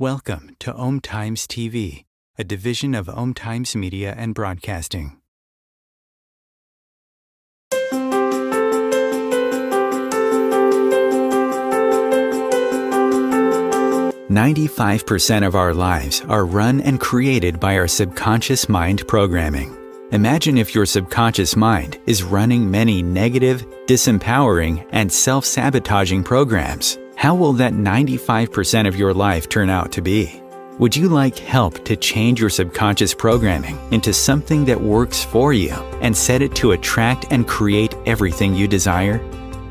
Welcome to Om Times TV, a division of Om Times Media and Broadcasting. "95% of our lives are run and created by our subconscious mind programming. Imagine if your subconscious mind is running many negative, disempowering, and self-sabotaging programs. How will that 95% of your life turn out to be? Would you like help to change your subconscious programming into something that works for you and set it to attract and create everything you desire?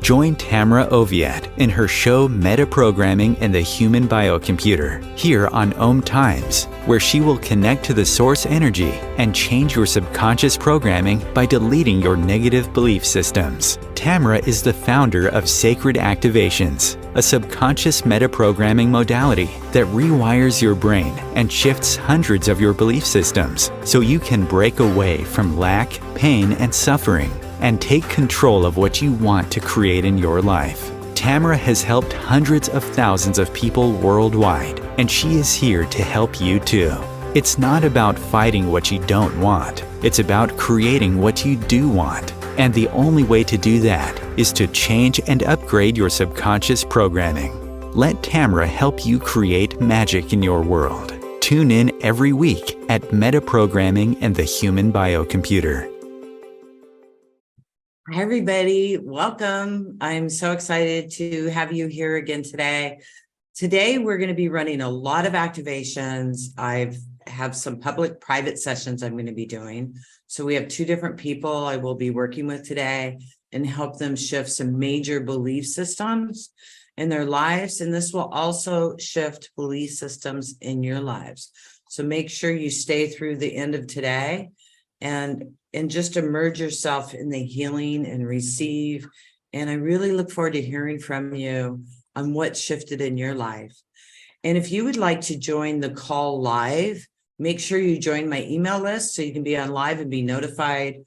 Join Tamara Oviatt in her show Metaprogramming and the Human Biocomputer here on Om Times, where she will connect to the source energy and change your subconscious programming by deleting your negative belief systems. Tamara is the founder of Sacred Activations, a subconscious metaprogramming modality that rewires your brain and shifts hundreds of your belief systems so you can break away from lack, pain, and suffering and take control of what you want to create in your life. Tamara has helped hundreds of thousands of people worldwide, and she is here to help you too. It's not about fighting what you don't want. It's about creating what you do want. And the only way to do that is to change and upgrade your subconscious programming. Let Tamara help you create magic in your world. Tune in every week at Metaprogramming and the Human Biocomputer. Hi, everybody. Welcome. I'm so excited to have you here again today. Today, we're going to be running a lot of activations. I have some public private sessions I'm going to be doing. So we have two different people I will be working with today and help them shift some major belief systems in their lives. And this will also shift belief systems in your lives. So make sure you stay through the end of today and just immerse yourself in the healing and receive. And I really look forward to hearing from you on what shifted in your life. And if you would like to join the call live, make sure you join my email list so you can be on live and be notified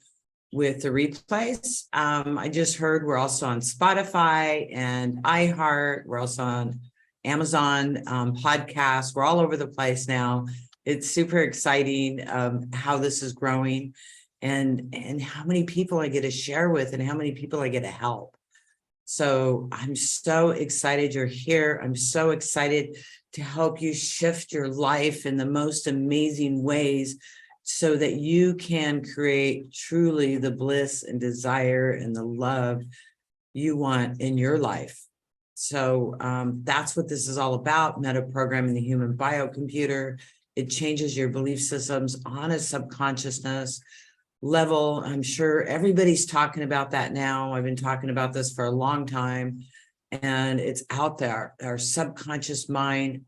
with the replays. I just heard we're also on Spotify and iHeart. We're also on Amazon podcasts. We're all over the place now. It's super exciting how this is growing and how many people I get to share with and how many people I get to help. So I'm so excited you're here. I'm so excited to help you shift your life in the most amazing ways so that you can create truly the bliss and desire and the love you want in your life. So that's what this is all about, metaprogramming the human biocomputer. It changes your belief systems on a subconsciousness level. I'm sure everybody's talking about that now. I've been talking about this for a long time, and it's out there. Our subconscious mind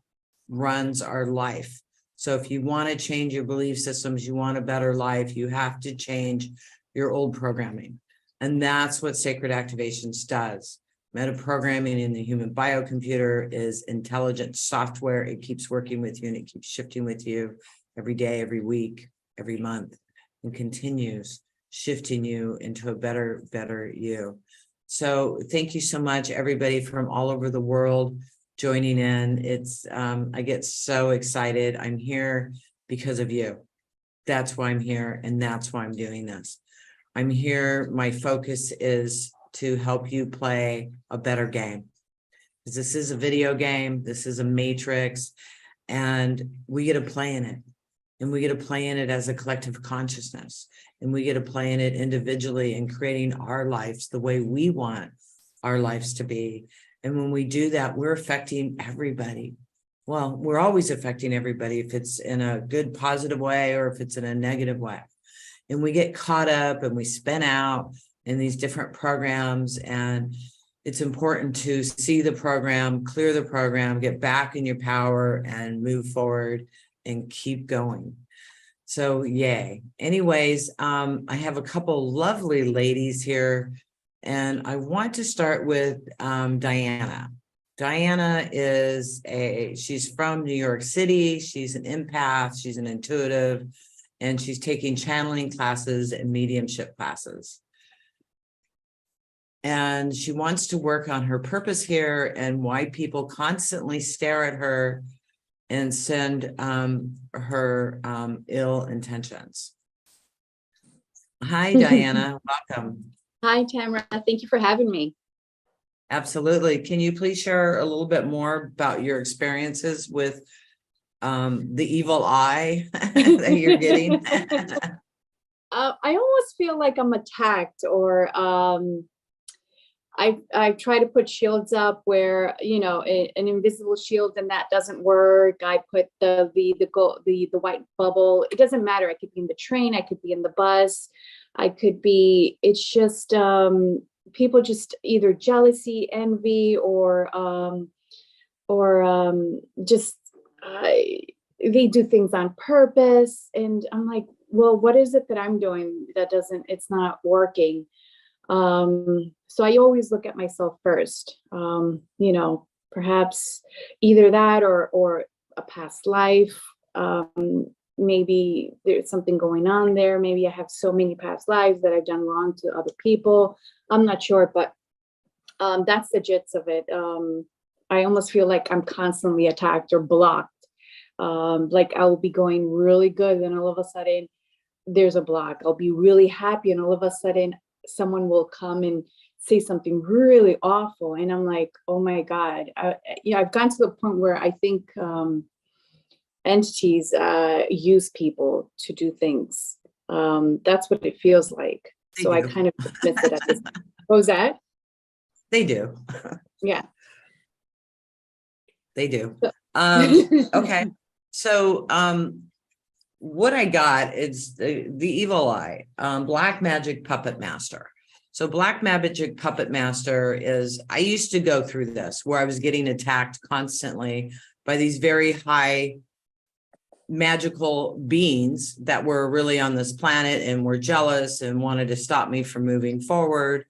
runs our life. So if you want to change your belief systems, you want a better life, you have to change your old programming. And that's what Sacred Activations does. Metaprogramming in the human biocomputer is intelligent software. It keeps working with you and it keeps shifting with you every day, every week, every month, and continues shifting you into a better you. So thank you so much, everybody from all over the world joining in. It's I get so excited. I'm here because of you. That's why I'm here, and that's why I'm doing this. I'm here. My focus is to help you play a better game. Because this is a video game, this is a matrix, and we get to play in it. And we get to play in it as a collective consciousness. And we get to play in it individually and creating our lives the way we want our lives to be. And when we do that, we're affecting everybody. Well, we're always affecting everybody if it's in a good, positive way or if it's in a negative way. And we get caught up and we spin out in these different programs. And it's important to see the program, clear the program, get back in your power and move forward and keep going. So yay. Anyways, I have a couple lovely ladies here, and I want to start with Diana. Diana she's from New York City. She's an empath, she's an intuitive, and she's taking channeling classes and mediumship classes. And she wants to work on her purpose here and why people constantly stare at her and send her ill intentions. Hi, Diana. Welcome. Hi, Tamara. Thank you for having me. Absolutely. Can you please share a little bit more about your experiences with the evil eye that you're getting? I almost feel like I'm attacked, or I try to put shields up where, an invisible shield, and that doesn't work. I put the white bubble. It doesn't matter. I could be in the train. I could be in the bus. I could be. It's just people just either jealousy, envy, or just they do things on purpose, and I'm like, well, what is it that I'm doing it's not working? So I always look at myself first. Perhaps either that or a past life. Maybe there's something going on there. Maybe I have so many past lives that I've done wrong to other people. I'm not sure, but that's the gist of it. I almost feel like I'm constantly attacked or blocked. Like I'll be going really good, and all of a sudden there's a block. I'll be really happy, and all of a sudden someone will come and say something really awful, and I'm like, oh my God. I've gotten to the point where I think entities use people to do things. That's what it feels like. So I kind of dismiss it at this time. What was that? They do. Yeah. They do. Okay. So what I got is the evil eye, black magic puppet master. So black magic puppet master is, I used to go through this where I was getting attacked constantly by these very high magical beings that were really on this planet and were jealous and wanted to stop me from moving forward.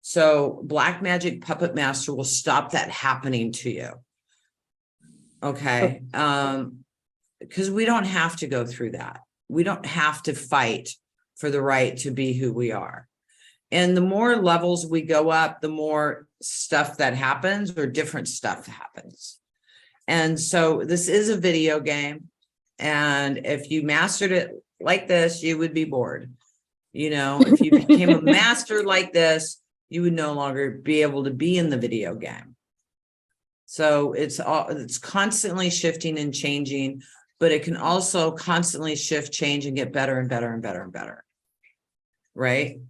So black magic puppet master will stop that happening to you. Okay. Because we don't have to go through that. We don't have to fight for the right to be who we are. And the more levels we go up, the more stuff that happens, or different stuff happens. And so this is a video game. And if you mastered it like this, you would be bored. If you became a master like this, you would no longer be able to be in the video game. So it's constantly shifting and changing, but it can also constantly shift, change, and get better and better and better and better. Right?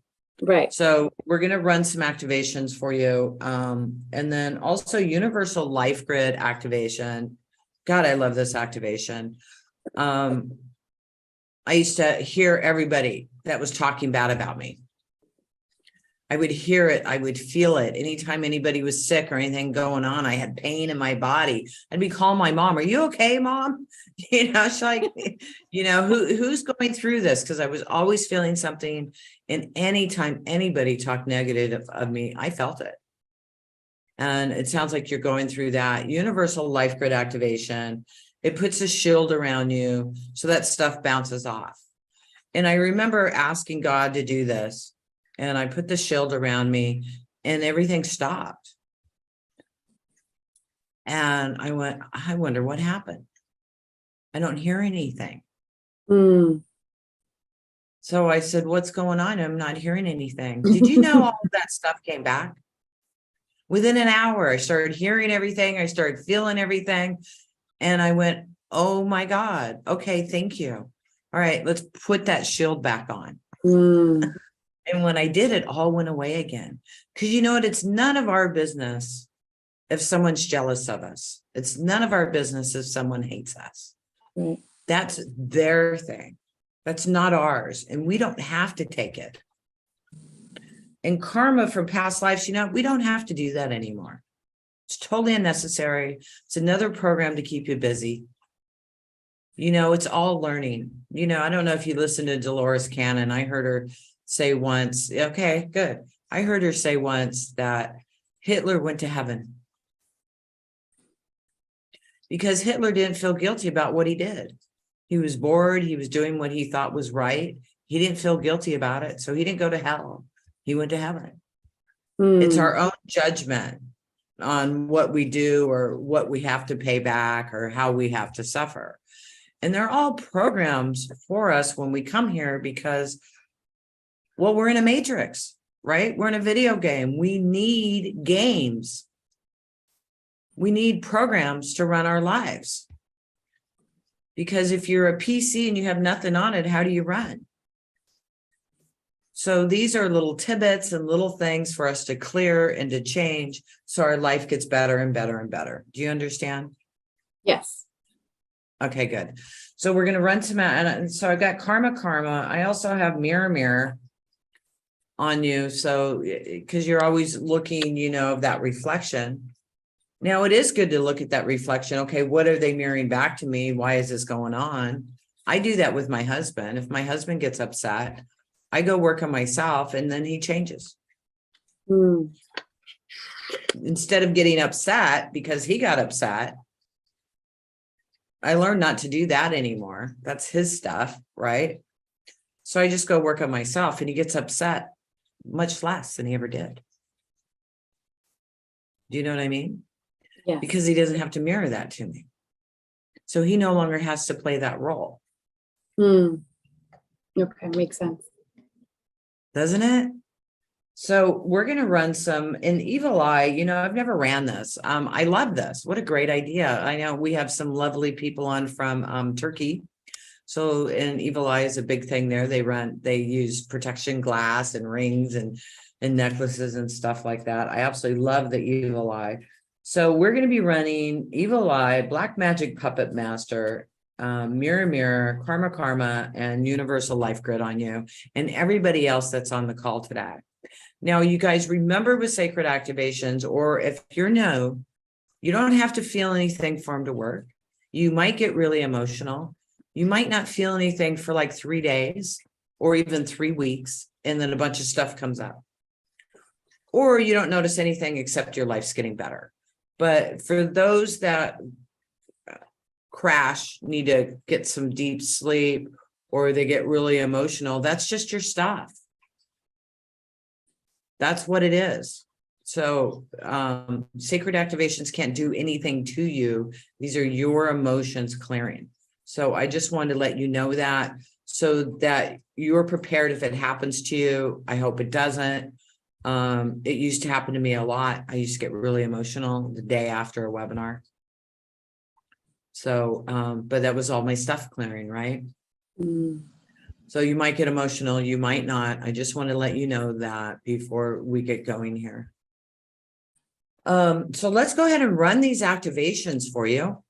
Right. So we're going to run some activations for you. And then also universal life grid activation. God, I love this activation. I used to hear everybody that was talking bad about me. I would hear it. I would feel it. Anytime anybody was sick or anything going on, I had pain in my body. I'd be calling my mom. Are you okay, Mom? She's like, who's going through this? Because I was always feeling something. And anytime anybody talked negative of me, I felt it. And it sounds like you're going through that. Universal life grid activation. It puts a shield around you so that stuff bounces off. And I remember asking God to do this. And I put the shield around me and everything stopped. And I went, I wonder what happened. I don't hear anything. So I said, what's going on? I'm not hearing anything. Did you know all of that stuff came back? Within an hour, I started hearing everything. I started feeling everything. And I went, oh my God. Okay, thank you. All right, let's put that shield back on. And when I did, it all went away again. Because you know what? It's none of our business if someone's jealous of us. It's none of our business if someone hates us. Right. That's their thing. That's not ours. And we don't have to take it. And karma from past lives, we don't have to do that anymore. It's totally unnecessary. It's another program to keep you busy. It's all learning. I don't know if you listen to Dolores Cannon. I heard her say once, okay, good. I heard her say once that Hitler went to heaven because Hitler didn't feel guilty about what he did. He was bored. He was doing what he thought was right. He didn't feel guilty about it. So he didn't go to hell. He went to heaven. It's our own judgment. on what we do or what we have to pay back or how we have to suffer. And they're all programs for us when we come here because, well, we're in a matrix, right? We're in a video game. We need games. We need programs to run our lives. Because if you're a PC and you have nothing on it, how do you run? So these are little tidbits and little things for us to clear and to change so our life gets better and better and better. Do you understand? Yes. Okay, good. So we're going to run some, and so I got karma. I also have mirror on you. So, because you're always looking, of that reflection. Now it is good to look at that reflection. Okay, what are they mirroring back to me? Why is this going on? I do that with my husband. If my husband gets upset, I go work on myself and then he changes. Instead of getting upset because he got upset, I learned not to do that anymore. That's his stuff, right? So I just go work on myself and he gets upset much less than he ever did. Do you know what I mean? Yes. Because he doesn't have to mirror that to me. So he no longer has to play that role. Okay, makes sense. Doesn't it? So we're going to run some in Evil Eye. I've never ran this. I love this. What a great idea. I know we have some lovely people on from Turkey. So in Evil Eye is a big thing there. They use protection glass and rings and necklaces and stuff like that. I absolutely love the Evil Eye. So we're going to be running Evil Eye, Black Magic Puppet Master, Mirror, Karma, and Universal Life Grid on you and everybody else that's on the call today. Now, you guys remember with sacred activations, or if you're new, you don't have to feel anything for them to work. You might get really emotional. You might not feel anything for like 3 days or even 3 weeks, and then a bunch of stuff comes up. Or you don't notice anything except your life's getting better. But for those that crash, need to get some deep sleep, or they get really emotional, that's just your stuff. That's what it is. So sacred activations can't do anything to you. These are your emotions clearing. So I just wanted to let you know that so that you're prepared if it happens to you. I hope it doesn't. It used to happen to me a lot. I used to get really emotional the day after a webinar. So, but that was all my stuff clearing, right? So you might get emotional, you might not. I just want to let you know that before we get going here. So let's go ahead and run these activations for you.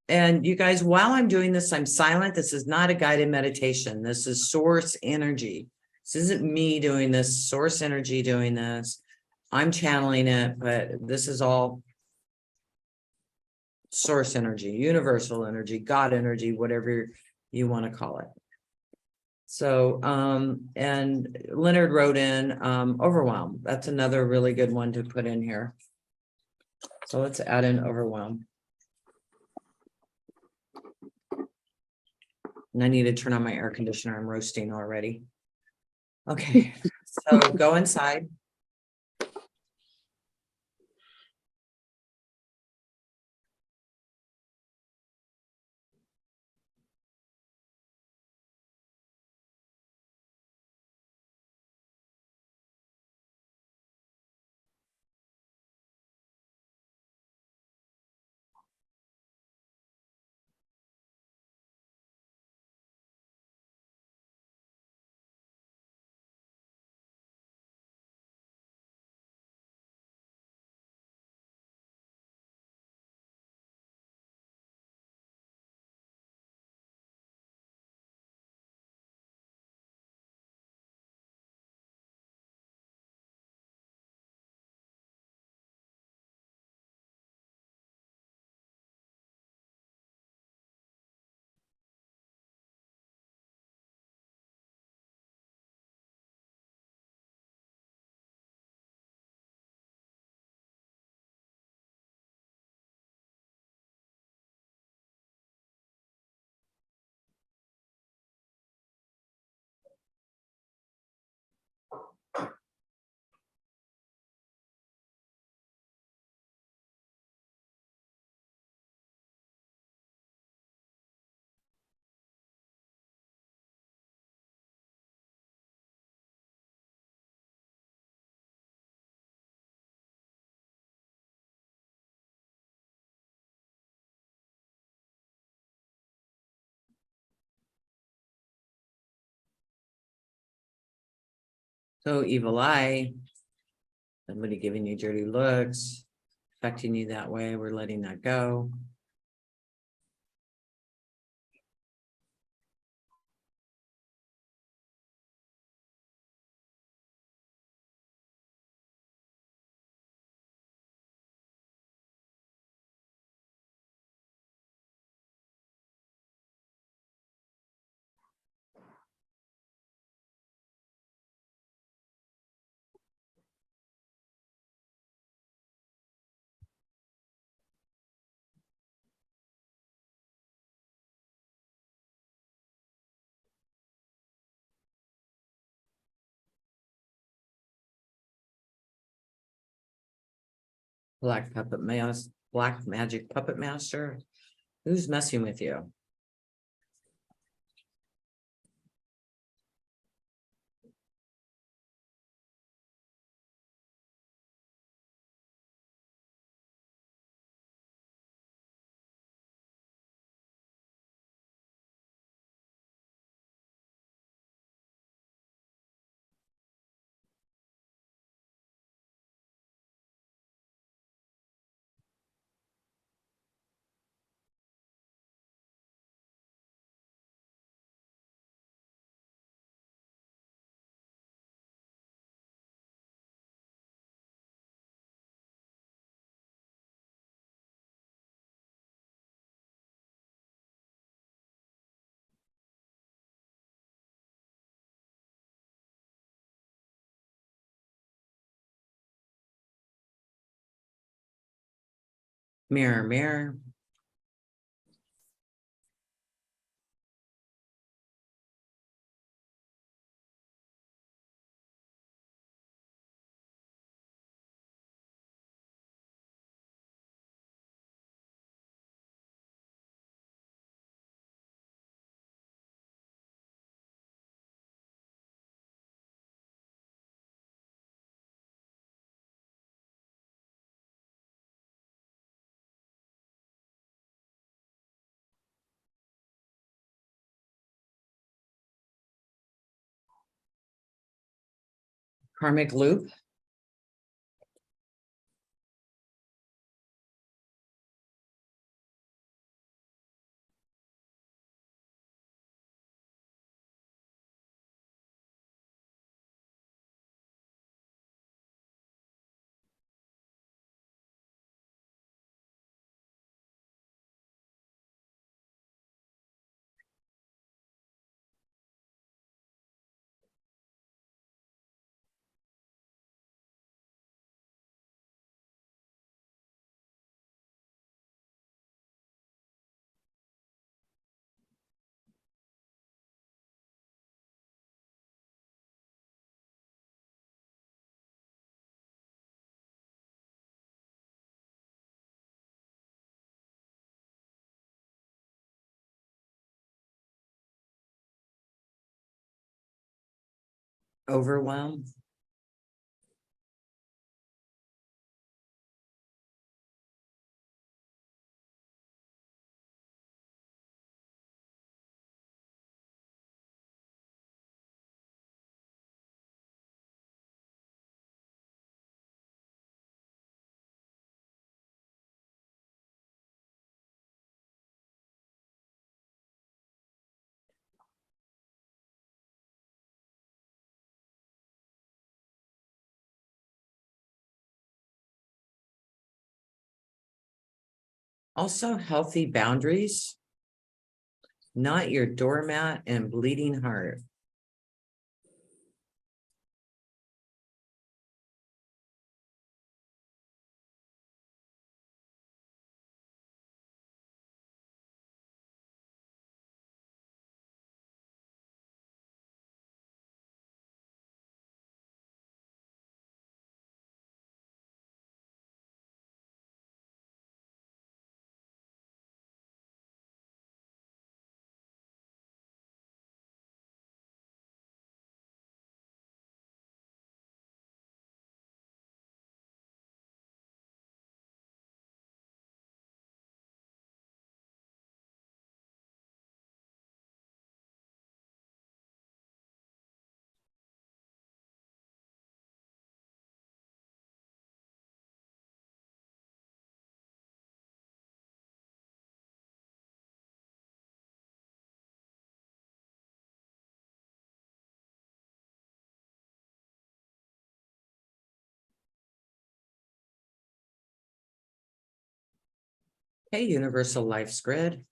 And you guys, while I'm doing this, I'm silent. This is not a guided meditation. This is source energy. This isn't me doing this, source energy doing this. I'm channeling it, but this is all source energy, universal energy, God energy, whatever you want to call it. So, and Leonard wrote in Overwhelm. That's another really good one to put in here. So let's add in Overwhelm. And I need to turn on my air conditioner. I'm roasting already. Okay, so go inside. So evil eye, somebody giving you dirty looks, affecting you that way, we're letting that go. Black magic puppet master. Who's messing with you? Mirror, mirror. Karmic loop. Overwhelm. Also healthy boundaries, not your doormat and bleeding heart. Okay, universal life's grid.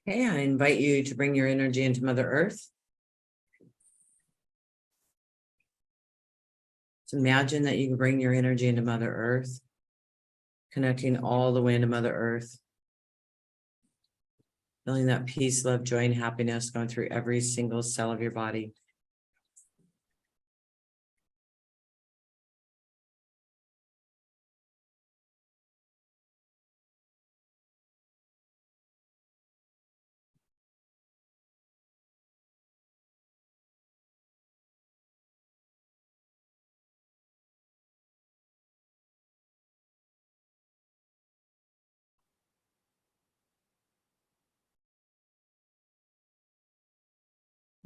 Okay, I invite you to bring your energy into Mother Earth. So imagine that you can bring your energy into Mother Earth, connecting all the way into Mother Earth. Feeling that peace, love, joy, and happiness going through every single cell of your body.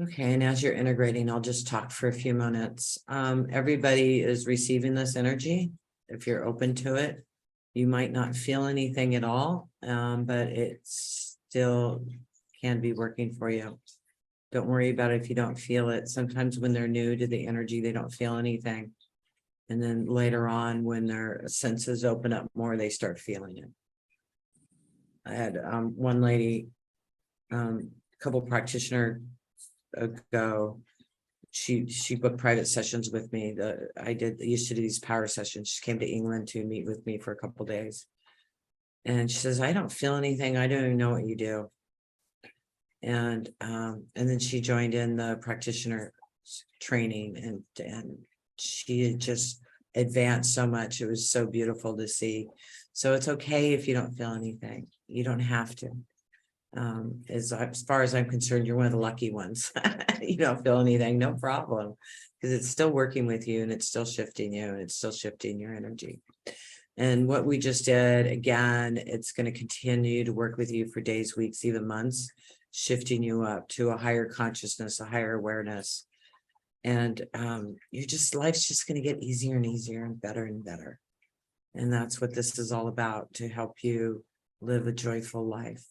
Okay, and as you're integrating, I'll just talk for a few minutes. Everybody is receiving this energy. If you're open to it, you might not feel anything at all, but it still can be working for you. Don't worry about it if you don't feel it. Sometimes when they're new to the energy, they don't feel anything. And then later on, when their senses open up more, they start feeling it. I had one lady, a couple practitioner ago, she booked private sessions with me. I used to do these power sessions. She came to England to meet with me for a couple days, and she says, I don't feel anything. I don't even know what you do. And then she joined in the practitioner training, and she had just advanced so much. It was so beautiful to see. So it's okay if you don't feel anything. You don't have to. As far as I'm concerned, you're one of the lucky ones. You don't feel anything, no problem, because it's still working with you, and it's still shifting you, and it's still shifting your energy. And what we just did, again, it's going to continue to work with you for days, weeks, even months, shifting you up to a higher consciousness, a higher awareness. And life's just going to get easier and easier and better. And that's what this is all about, to help you live a joyful life.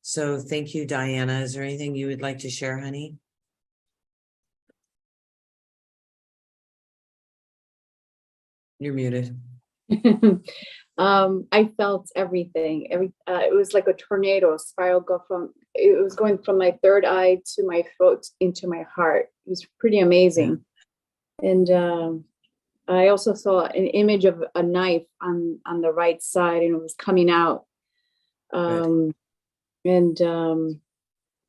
So thank you, Diana. Is there anything you would like to share, honey? You're muted. I felt everything. It was like a tornado spiral it was going from my third eye to my throat into my heart. It was pretty amazing. Yeah. And I also saw an image of a knife on the right side, and it was coming out.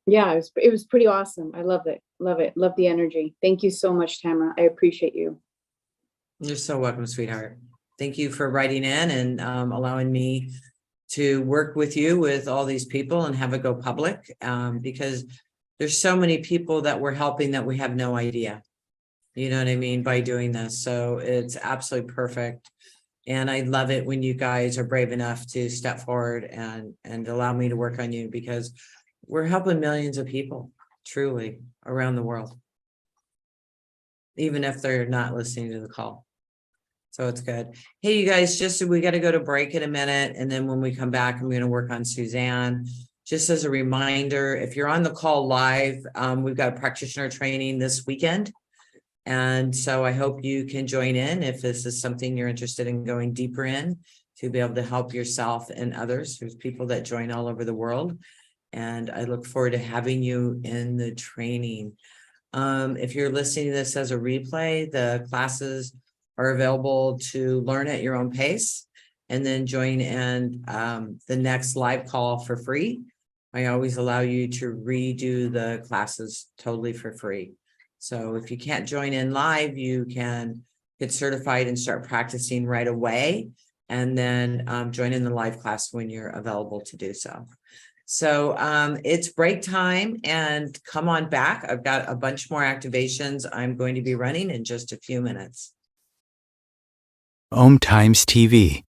Yeah, it was pretty awesome. I love it. Love the energy. Thank you so much, Tamara. I appreciate you. You're so welcome, sweetheart. Thank you for writing in and allowing me to work with you with all these people and have it go public, because there's so many people that we're helping that we have no idea. You know what I mean, by doing this. So it's absolutely perfect. And I love it when you guys are brave enough to step forward and allow me to work on you, because we're helping millions of people truly around the world, even if they're not listening to the call. So it's good. Hey, you guys, we got to go to break in a minute. And then when we come back, I'm going to work on Suzanne. Just as a reminder, if you're on the call live, we've got a practitioner training this weekend. And so I hope you can join in if this is something you're interested in going deeper in, to be able to help yourself and others. There's people that join all over the world. And I look forward to having you in the training. If you're listening to this as a replay, the classes are available to learn at your own pace, and then join in the next live call for free. I always allow you to redo the classes totally for free. So if you can't join in live, you can get certified and start practicing right away, and then join in the live class when you're available to do so. So it's break time, and come on back. I've got a bunch more activations I'm going to be running in just a few minutes. Om Times TV.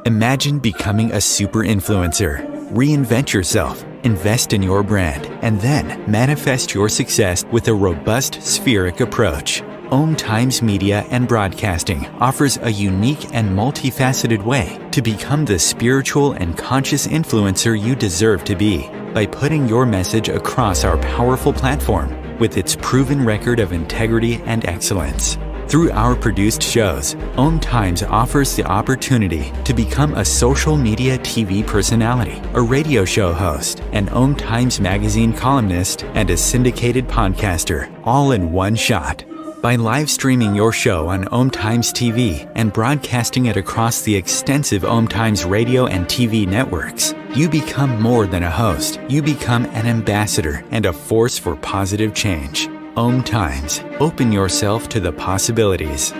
Imagine becoming a super influencer. Reinvent yourself, invest in your brand, and then manifest your success with a robust spheric approach. Om Times Media and Broadcasting offers a unique and multifaceted way to become the spiritual and conscious influencer you deserve to be by putting your message across our powerful platform with its proven record of integrity and excellence. Through our produced shows, Om Times offers the opportunity to become a social media TV personality, a radio show host, an Om Times magazine columnist, and a syndicated podcaster, all in one shot. By live streaming your show on Om Times TV and broadcasting it across the extensive Om Times radio and TV networks, you become more than a host. You become an ambassador and a force for positive change. Om Times. Open yourself to the possibilities.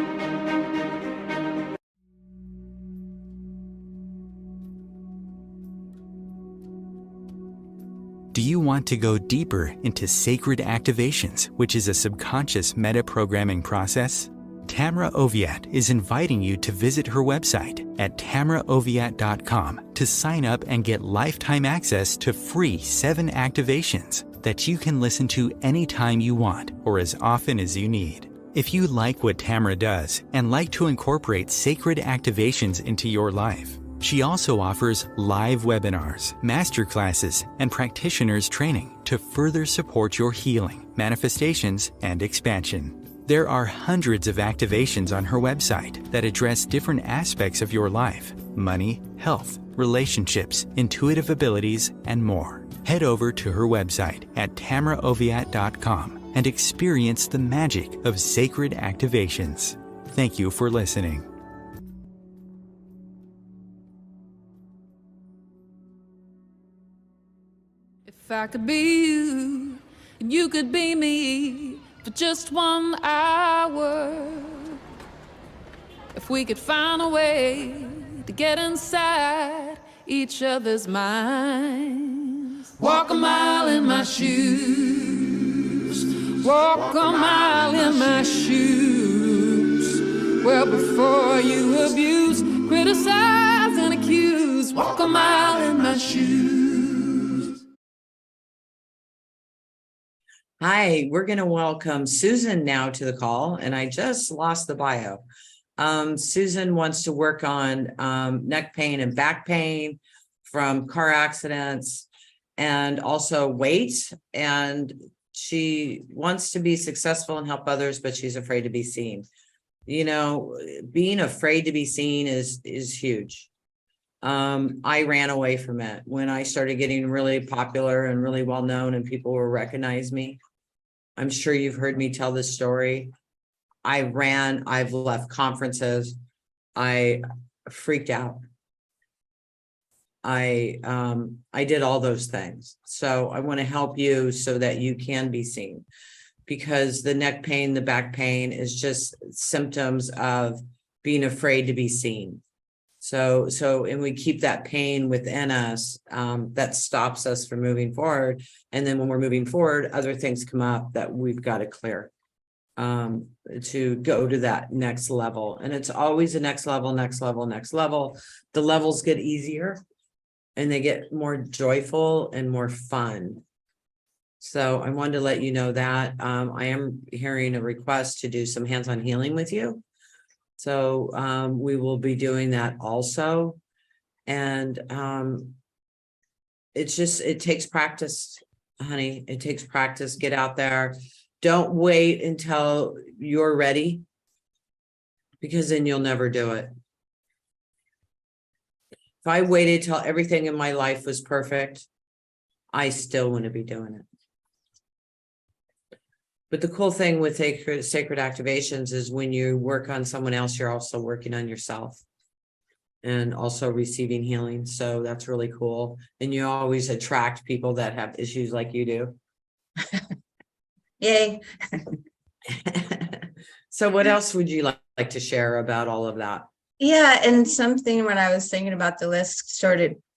Do you want to go deeper into sacred activations, which is a subconscious meta-programming process? Tamra Oviatt is inviting you to visit her website at tamraoviatt.com to sign up and get lifetime access to free 7 activations that you can listen to anytime you want or as often as you need. If you like what Tamra does and like to incorporate sacred activations into your life, she also offers live webinars, masterclasses, and practitioners training to further support your healing, manifestations, and expansion. There are hundreds of activations on her website that address different aspects of your life: money, health, relationships, intuitive abilities, and more. Head over to her website at tamraoviatt.com and experience the magic of sacred activations. Thank you for listening. If I could be you, and you could be me for just 1 hour. If we could find a way to get inside each other's minds. Walk a mile in my shoes. Walk a mile in my shoes. Well, before you abuse, criticize, and accuse. Walk a mile in my shoes. Hi, we're going to welcome Susan now to the call, and I just lost the bio. Susan wants to work on neck pain and back pain from car accidents and also weight. And she wants to be successful and help others, but she's afraid to be seen. You know, being afraid to be seen is huge. I ran away from it when I started getting really popular and really well known and people will recognize me. I'm sure you've heard me tell this story. I've left conferences. I freaked out. I did all those things. So I want to help you so that you can be seen, because the neck pain, the back pain is just symptoms of being afraid to be seen. So, and we keep that pain within us, that stops us from moving forward. And then when we're moving forward, other things come up that we've got to clear, to go to that next level. And it's always the next level, next level, next level. The levels get easier and they get more joyful and more fun. So I wanted to let you know that I am hearing a request to do some hands-on healing with you. So we will be doing that also. And it takes practice, honey. It takes practice. Get out there. Don't wait until you're ready, because then you'll never do it. If I waited till everything in my life was perfect, I still wouldn't be doing it. But the cool thing with sacred activations is when you work on someone else, you're also working on yourself and also receiving healing. So that's really cool. And you always attract people that have issues like you do. Yay. So what else would you like to share about all of that? Yeah, and something when I was thinking about the list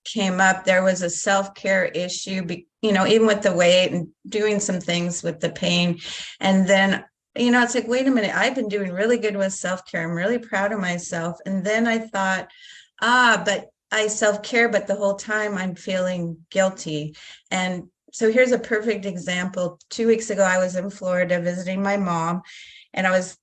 came up, there was a self-care issue, even with the weight and doing some things with the pain. And then, it's like, wait a minute, I've been doing really good with self-care. I'm really proud of myself. And then I thought, but I self-care, but the whole time I'm feeling guilty. And so here's a perfect example. 2 weeks ago, I was in Florida visiting my mom, and I was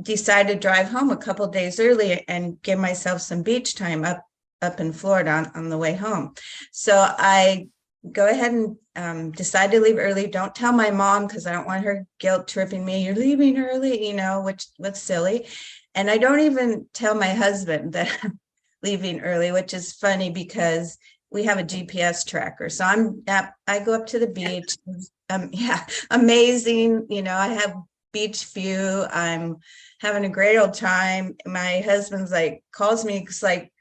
decided to drive home a couple days early and give myself some beach time up in Florida on the way home. So I go ahead and decide to leave early. Don't tell my mom because I don't want her guilt tripping me. You're leaving early, which was silly. And I don't even tell my husband that I'm leaving early, which is funny because we have a GPS tracker. So I go up to the beach. Yeah, amazing. I have beach view. I'm having a great old time. My husband's like, calls me, it's like,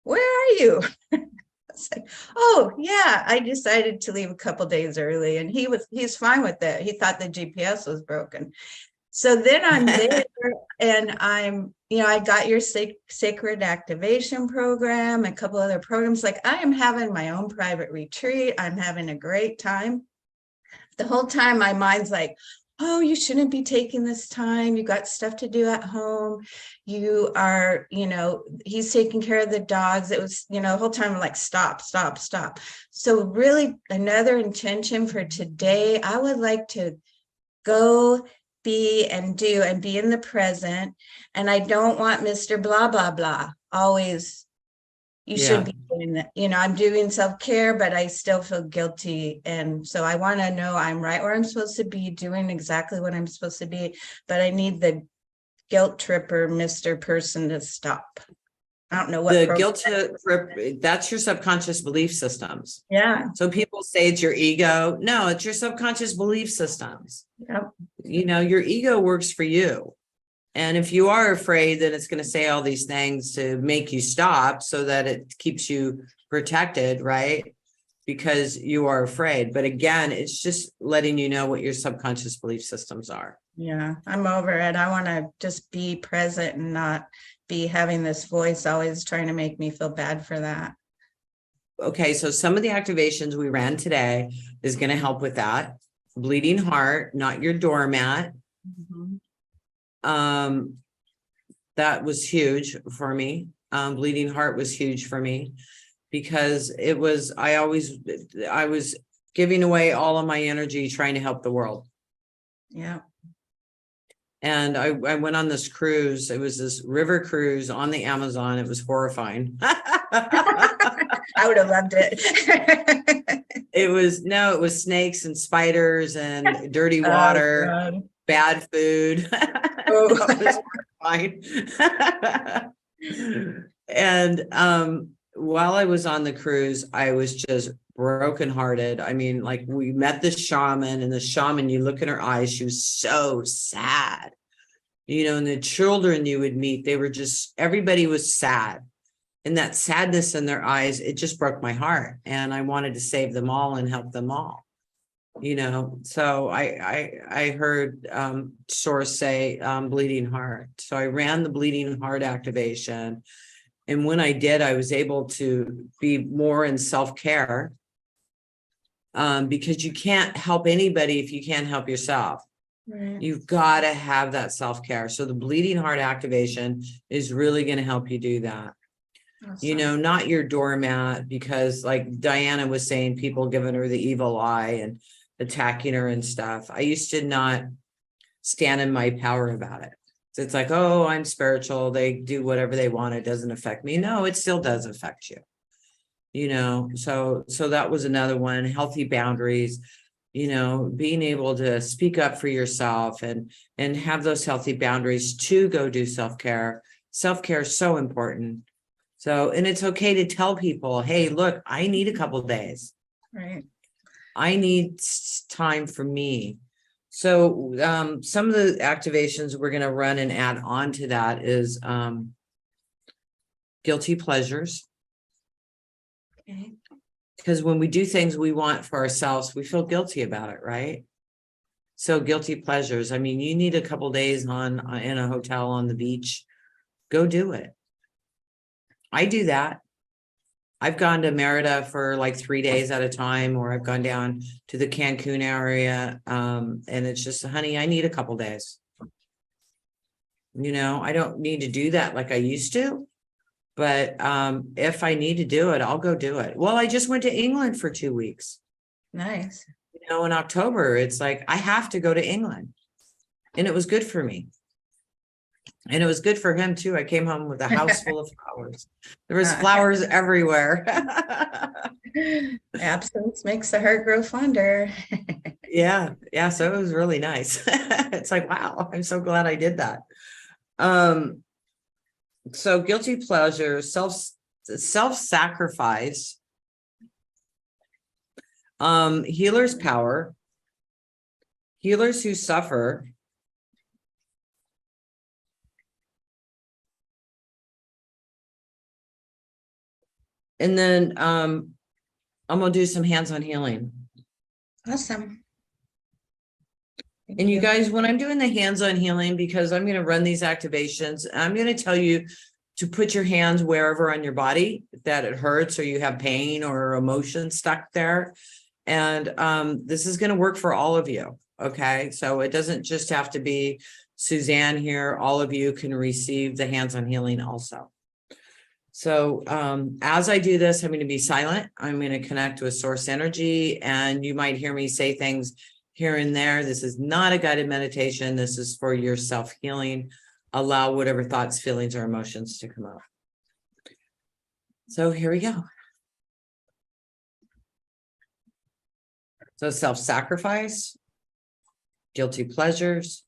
where are you? It's like, oh yeah, I decided to leave a couple days early, and he's fine with it. He thought the GPS was broken. So then I'm there, and I got your sacred activation program, a couple other programs. Like, I am having my own private retreat. I'm having a great time. The whole time my mind's like, oh, you shouldn't be taking this time. You got stuff to do at home. You are, he's taking care of the dogs. It was, the whole time I'm like, stop. So really another intention for today, I would like to go be and do and be in the present. And I don't want Mr. Blah, blah, blah. Always, you should be doing that. I'm doing self-care, but I still feel guilty. And so I want to know I'm right where I'm supposed to be, doing exactly what I'm supposed to be, but I need the guilt tripper, Mr. Person, to stop. I don't know what the guilt trip, that's your subconscious belief systems. Yeah. So people say it's your ego. No, it's your subconscious belief systems. Yep. Your ego works for you. And if you are afraid, then it's going to say all these things to make you stop so that it keeps you protected, right? Because you are afraid. But again, it's just letting you know what your subconscious belief systems are. Yeah, I'm over it. I want to just be present and not be having this voice always trying to make me feel bad for that. Okay, so some of the activations we ran today is going to help with that. Bleeding heart, not your doormat. Mm-hmm. That was huge for me. Bleeding heart was huge for me because I was giving away all of my energy trying to help the world. Yeah. And I went on this cruise. It was this river cruise on the Amazon. It was horrifying. I would have loved it. It was snakes and spiders and dirty water, bad food. Oh. It was horrifying. And while I was on the cruise, I was just brokenhearted. I mean, like, we met the shaman, and the shaman, you look in her eyes, she was so sad. And the children you would meet, everybody was sad. And that sadness in their eyes, it just broke my heart. And I wanted to save them all and help them all. So I heard Source say bleeding heart. So I ran the bleeding heart activation. And when I did, I was able to be more in self-care because you can't help anybody if you can't help yourself. Right. You've got to have that self-care. So the bleeding heart activation is really going to help you do that. Awesome. Not your doormat, because like Diana was saying, people giving her the evil eye and attacking her and stuff. I used to not stand in my power about it. So it's like, oh, I'm spiritual. They do whatever they want. It doesn't affect me. No, it still does affect you. So that was another one. Healthy boundaries, being able to speak up for yourself and have those healthy boundaries to go do self-care. Self-care is so important. So, and it's okay to tell people, hey, look, I need a couple of days. Right. I need time for me. So some of the activations we're going to run and add on to that is guilty pleasures. Okay. Because when we do things we want for ourselves, we feel guilty about it, right? So guilty pleasures. I mean, you need a couple days in a hotel on the beach. Go do it. I do that. I've gone to Merida for like 3 days at a time, or I've gone down to the Cancun area. And it's just, honey, I need a couple days. I don't need to do that like I used to, But if I need to do it, I'll go do it. Well, I just went to England for 2 weeks. Nice. In October, it's like I have to go to England. And it was good for me. And it was good for him too. I came home with a house full of flowers. There was flowers everywhere. Absence makes the heart grow fonder. Yeah. So it was really nice. It's like, wow, I'm so glad I did that. So guilty pleasure, self-sacrifice, healer's power, healers who suffer, and then I'm gonna do some hands-on healing. Awesome. And you guys, when I'm doing the hands-on healing, because I'm going to run these activations, I'm going to tell you to put your hands wherever on your body that it hurts or you have pain or emotion stuck there. And this is going to work for all of you. Okay. So it doesn't just have to be Suzanne here. All of you can receive the hands-on healing also. So as I do this, I'm going to be silent. I'm going to connect with source energy, and you might hear me say things here and there. This is not a guided meditation. This is for your self-healing. Allow whatever thoughts, feelings, or emotions to come up. So here we go. So self-sacrifice, guilty pleasures,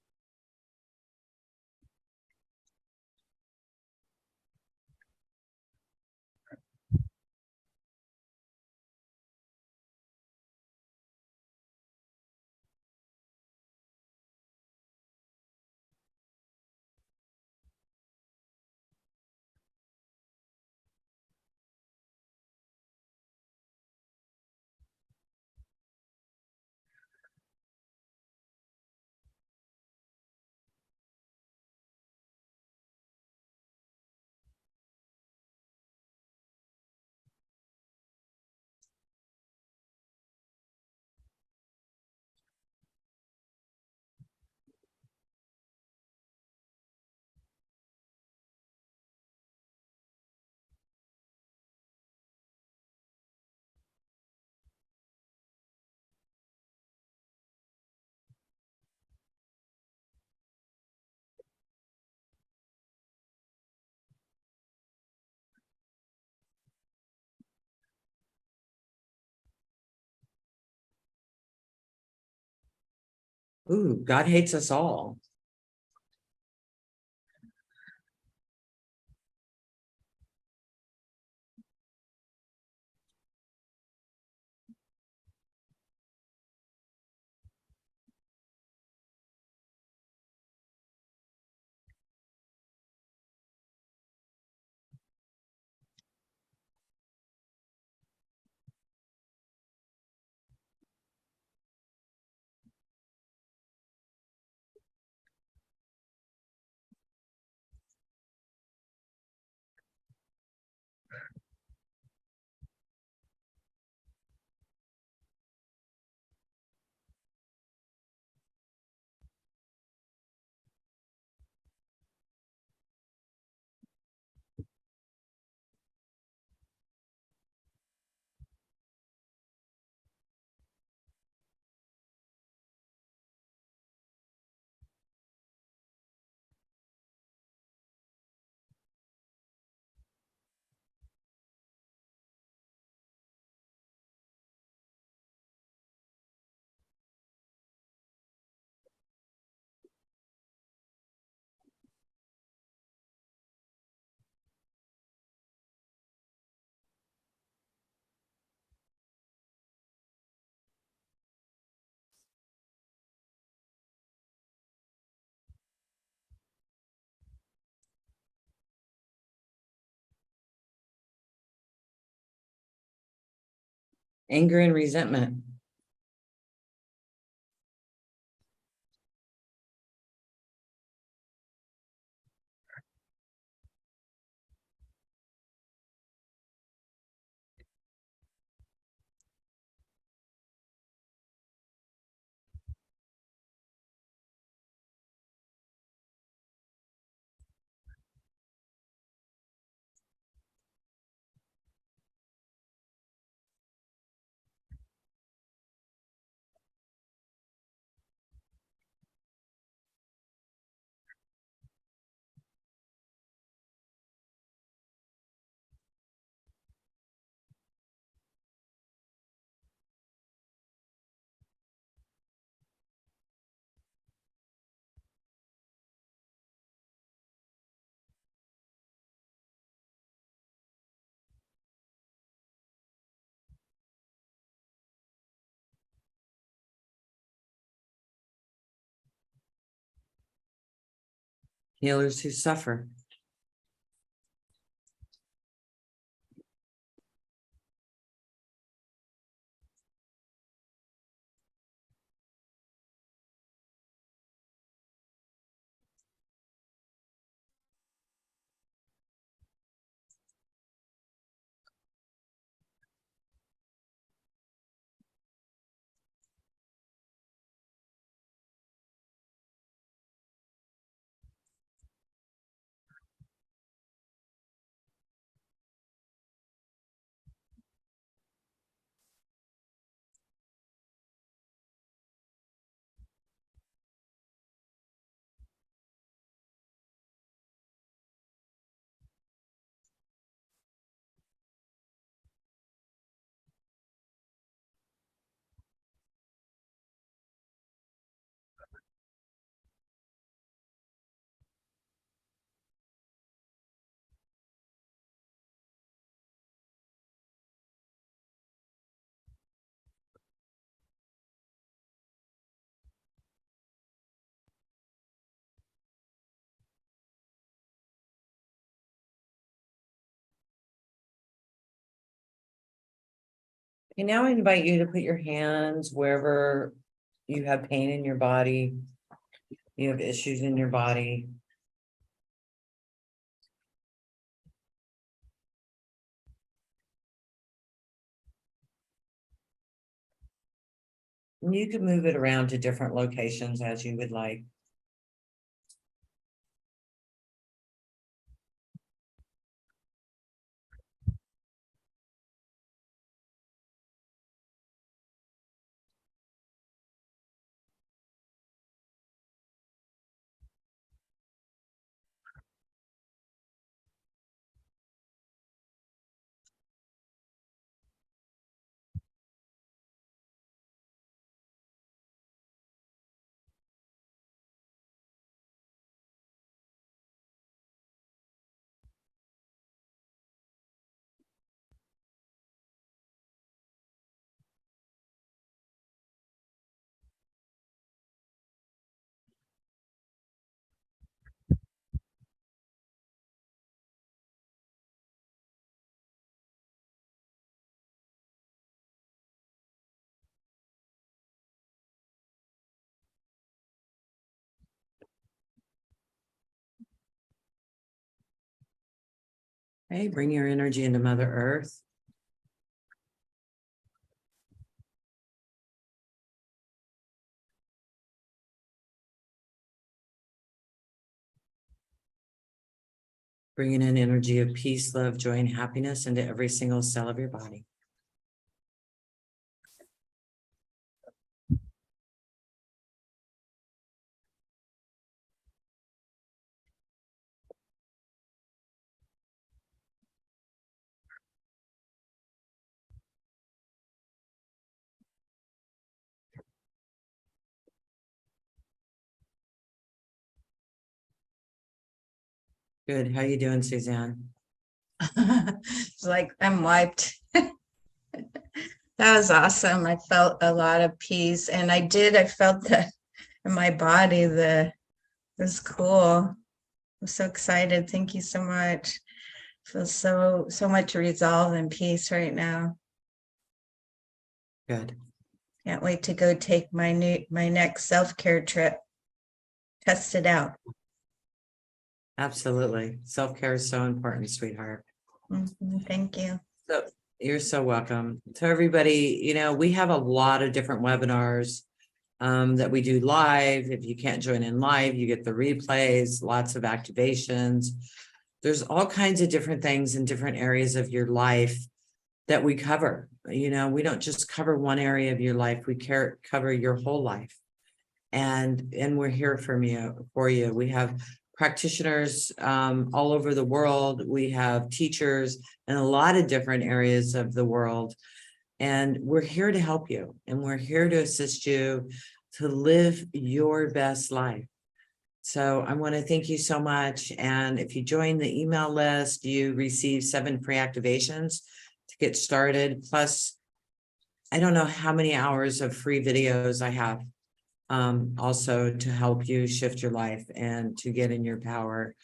ooh, God hates us all. Anger and resentment. healers who suffer. Okay, now I invite you to put your hands wherever you have pain in your body, you have issues in your body. And you can move it around to different locations as you would like. Okay, bring your energy into Mother Earth. Bringing in energy of peace, love, joy, and happiness into every single cell of your body. Good. How you doing, Suzanne? It's like I'm wiped. That was awesome. I felt a lot of peace, and I felt that in my body. It was cool. I'm so excited. Thank you so much. I feel so much resolve and peace right now. Good. Can't wait to go take my next self-care trip. Test it out. Absolutely. Self-care is so important, sweetheart. Thank you. So you're so welcome. To everybody, we have a lot of different webinars that we do live. If you can't join in live, you get the replays, lots of activations. There's all kinds of different things in different areas of your life that we cover. We don't just cover one area of your life, we cover your whole life. And we're here for you. We have practitioners all over the world. We have teachers in a lot of different areas of the world. And we're here to help you. And we're here to assist you to live your best life. So I want to thank you so much. And if you join the email list, you receive 7 free activations to get started. Plus, I don't know how many hours of free videos I have. also to help you shift your life and to get in your power.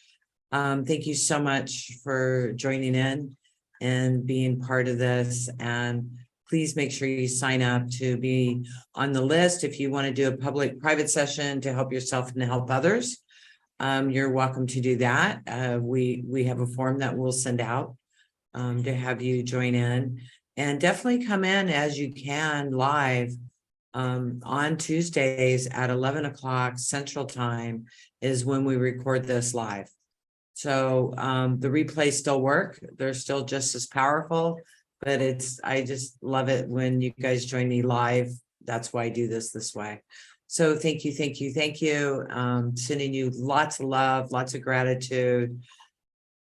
Thank you so much for joining in and being part of this. And please make sure you sign up to be on the list. If you want to do a public private session to help yourself and help others, you're welcome to do that. We have a form that we'll send out to have you join in, and definitely come in as you can live on Tuesdays at 11 o'clock Central Time is when we record this live. So the replays still work. They're still just as powerful, but I just love it when you guys join me live. That's why I do this way. So thank you. Sending you lots of love, lots of gratitude,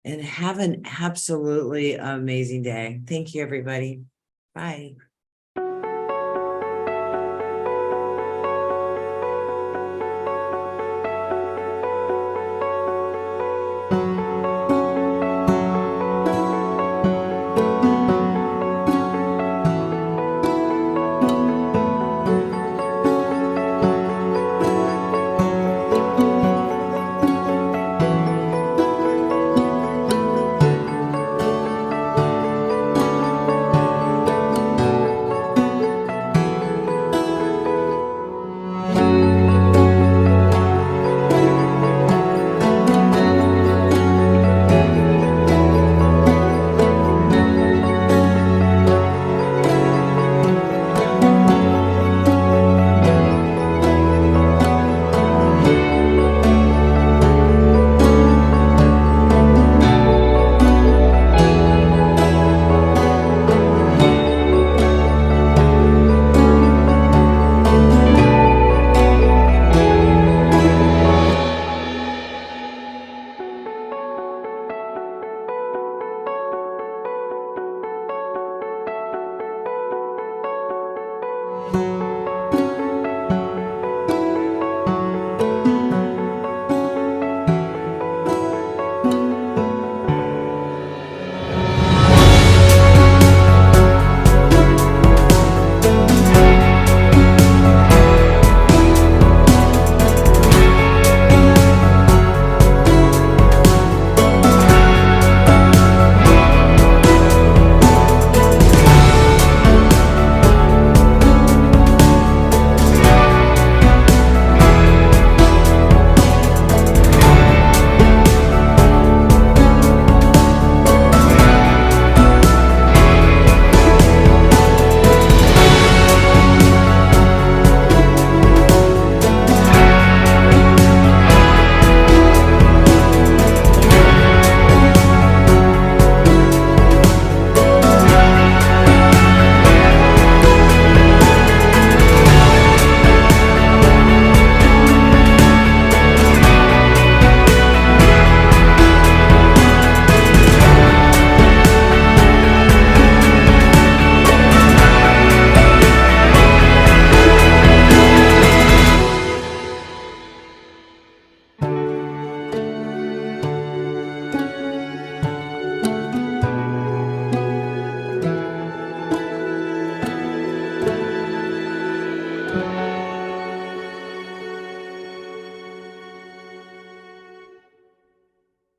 and have an absolutely amazing day. Thank you, everybody. Bye.